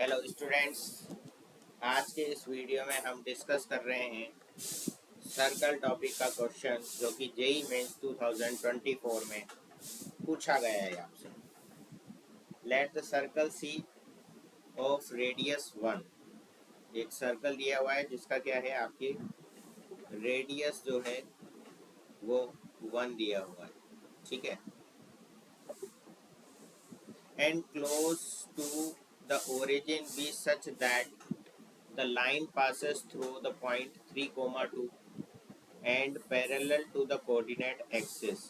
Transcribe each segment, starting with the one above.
Hello students. आज के इस वीडियो में हम डिस्कस कर रहे हैं सर्कल टॉपिक का क्वेश्चन जो कि जेई मेंस 2024 में पूछा गया है आपसे। Let the circle C of radius 1। एक सर्कल दिया हुआ है जिसका क्या है, आपकी रेडियस जो है वो 1 दिया हुआ है, ठीक है। And close to the origin be such that the line passes through the point 3, 2 and parallel to the coordinate axis.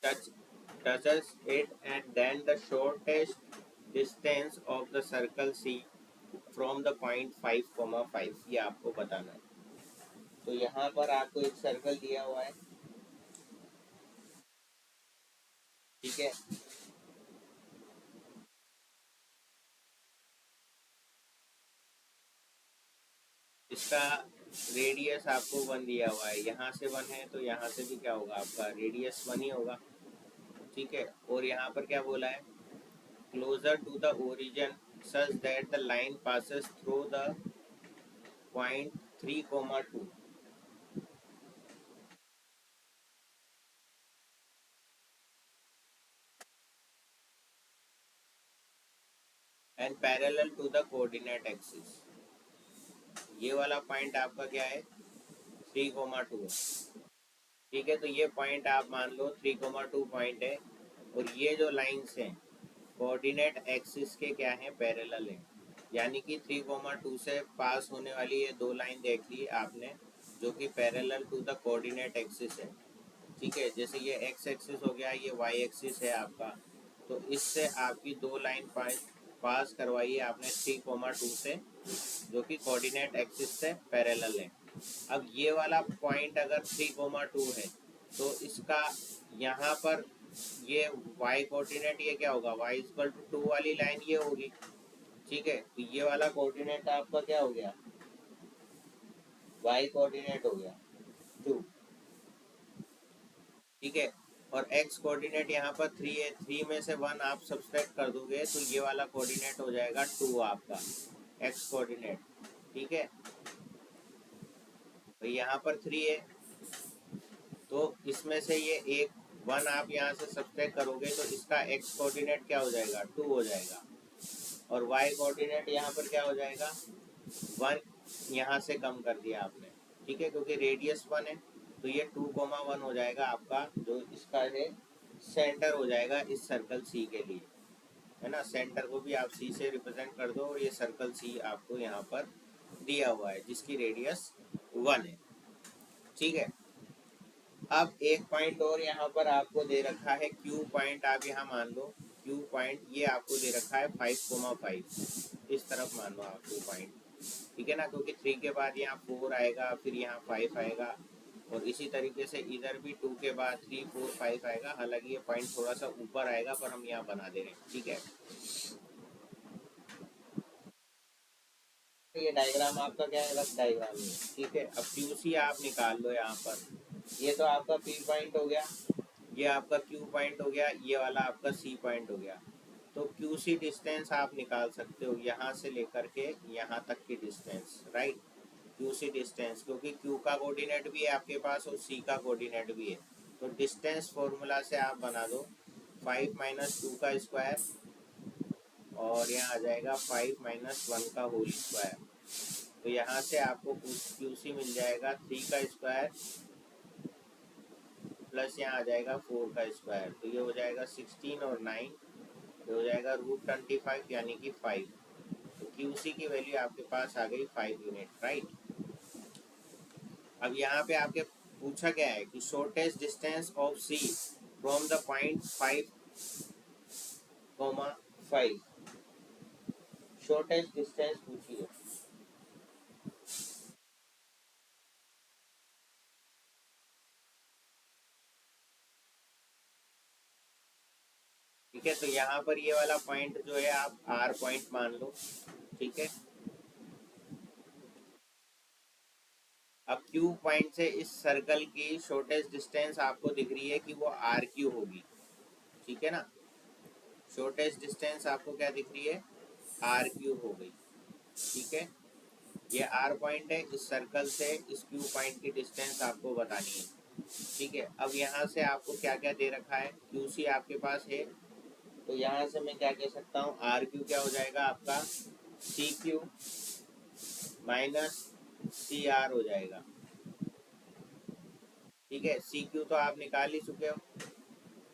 Touch, touches it and then the shortest distance of the circle C from the point 5, 5 ये आपको बताना है। तो यहाँ पर आपको एक circle दिया हुआ है, ठीक है। इसका रेडियस आपको 1 दिया हुआ है, यहाँ से 1 है तो यहाँ से भी क्या होगा, आपका रेडियस 1 ही होगा, ठीक है। और यहाँ पर क्या बोला है, closer to the origin such that the line passes through the point 3, 2 and parallel to the coordinate axis। ये वाला पॉइंट आपका क्या है, 3, 2 है, ठीक है। तो ये पॉइंट आप मान लो 3, 2 पॉइंट है और ये जो लाइंस हैं कोऑर्डिनेट एक्सिस के क्या है, पैरेलल है। यानी कि 3, 2 से पास होने वाली ये दो लाइन देख ली आपने जो कि parallel to the coordinate axis है, ठीक है। जैसे ये एक्स एक्सिस हो गया, ये वाई एक्सिस है आपका, तो इससे आपकी दो लाइन पास करवाई है आपने 3, 2 से जो कि कोऑर्डिनेट एक्सिस से पैरेलल है। अब ये वाला पॉइंट अगर 3, 2 है तो इसका यहाँ पर ये y कोऑर्डिनेट ये क्या होगा, y इक्वल टू 2 वाली लाइन ये होगी, ठीक है। तो ये वाला कोऑर्डिनेट आपका क्या हो गया, y कोऑर्डिनेट हो गया 2, ठीक है। और x कोऑर्डिनेट यहाँ पर 3 है, 3 में से 1 आप सब्सट्रैक्ट कर दोगे तो ये वाला कोऑर्डिनेट हो जाएगा 2 आपका x कोऑर्डिनेट, ठीक है। तो यहाँ पर 3 है तो इसमें से ये एक 1 आप यहाँ से सब्सट्रैक्ट करोगे तो इसका x कोऑर्डिनेट क्या हो जाएगा, 2 हो जाएगा। और y कोऑर्डिनेट यहाँ पर क्या हो जाएगा, 1 यहाँ से कम कर दिया आपने, ठीक है, क्योंकि रेडियस 1 है तो ये 2, 1 हो जाएगा आपका, जो इसका है सेंटर हो जाएगा इस सर्कल सी के लिए, है ना। सेंटर को भी आप सी से रिप्रेजेंट कर दो और ये सर्कल सी आपको यहाँ पर दिया हुआ है जिसकी रेडियस 1 है, ठीक है। अब एक पॉइंट और यहाँ पर आपको दे रखा है क्यू पॉइंट, आप यहाँ मान लो क्यू पॉइंट ये आपको दे रखा है 5, 5 इस तरफ मान लो आप क्यू पॉइंट, ठीक है ना, क्योंकि 3 के बाद यहाँ 4 आएगा, फिर यहाँ 5 आएगा और इसी तरीके से इधर भी 2 के बाद 3, 4, 5 आएगा। हालांकि ये पॉइंट थोड़ा सा ऊपर आएगा पर हम यहाँ बना दे रहे हैं, ठीक है। ये डायग्राम आपका क्या है, रफ डायग्राम है, ठीक है। अब क्यू सी आप निकाल लो यहाँ पर, ये तो आपका पी पॉइंट हो गया, ये आपका क्यू पॉइंट हो गया, ये वाला आपका सी पॉइंट हो गया। तो क्यू सी डिस्टेंस आप निकाल सकते हो यहाँ से लेकर के यहाँ तक की distance, right. Q C distance, क्योंकि क्यू का कोऑर्डिनेट भी है आपके पास और सी का कोऑर्डिनेट भी है, तो डिस्टेंस फॉर्मूला से आप बना दो 5 - 2 का स्क्वायर और यहाँ आ जाएगा 5 - 1 का होल स्क्वायर। तो यहाँ से आपको क्यू सी मिल जाएगा 3 का स्क्वायर प्लस यहाँ आ जाएगा 4 का स्क्वायर, तो ये हो जाएगा 16 और 9, ये हो जाएगा √25 यानी कि 5। तो क्यू सी की वैल्यू आपके पास आ गई 5 यूनिट, राइट। अब यहाँ पे आपके पूछा क्या है कि shortest distance of C from the point 5, 5 shortest distance पूछी है, ठीक है। तो यहाँ पर ये वाला पॉइंट जो है आप आर पॉइंट मान लो, ठीक है। अब क्यू पॉइंट से इस सर्कल की शॉर्टेस्ट डिस्टेंस आपको दिख रही है कि वो आर क्यू होगी, ठीक है ना। शॉर्टेस्ट डिस्टेंस आपको क्या दिख रही है, आर क्यू हो गई, ठीक है। ये आर पॉइंट है, इस सर्कल से इस क्यू पॉइंट की डिस्टेंस आपको बतानी है, ठीक है। अब यहाँ से आपको क्या क्या दे रखा है, क्यू सी आपके पास है, तो यहाँ से मैं क्या कह सकता हूँ, आर क्यू क्या हो जाएगा आपका, C Q minus C R हो जाएगा, ठीक है। सी क्यू तो आप निकाल ही चुके हो,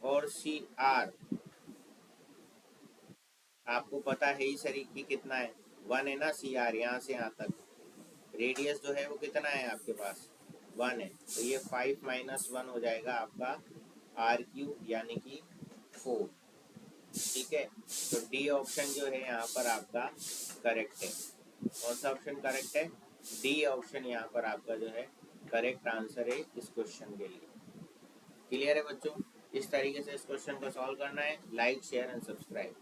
और सी आर आपको पता है ही सर कि कितना है, 1 है ना। सी आर यहाँ से यहाँ तक रेडियस जो है वो कितना है आपके पास, 1 है, तो ये 5 माइनस 1 हो जाएगा आपका आर क्यू यानी कि 4, ठीक है। तो डी ऑप्शन जो है यहाँ पर आपका करेक्ट है। कौन सा ऑप्शन करेक्ट है, डी ऑप्शन यहाँ पर आपका जो है करेक्ट आंसर है इस क्वेश्चन के लिए। क्लियर है बच्चों, इस तरीके से इस क्वेश्चन को सॉल्व करना है। Like share and subscribe.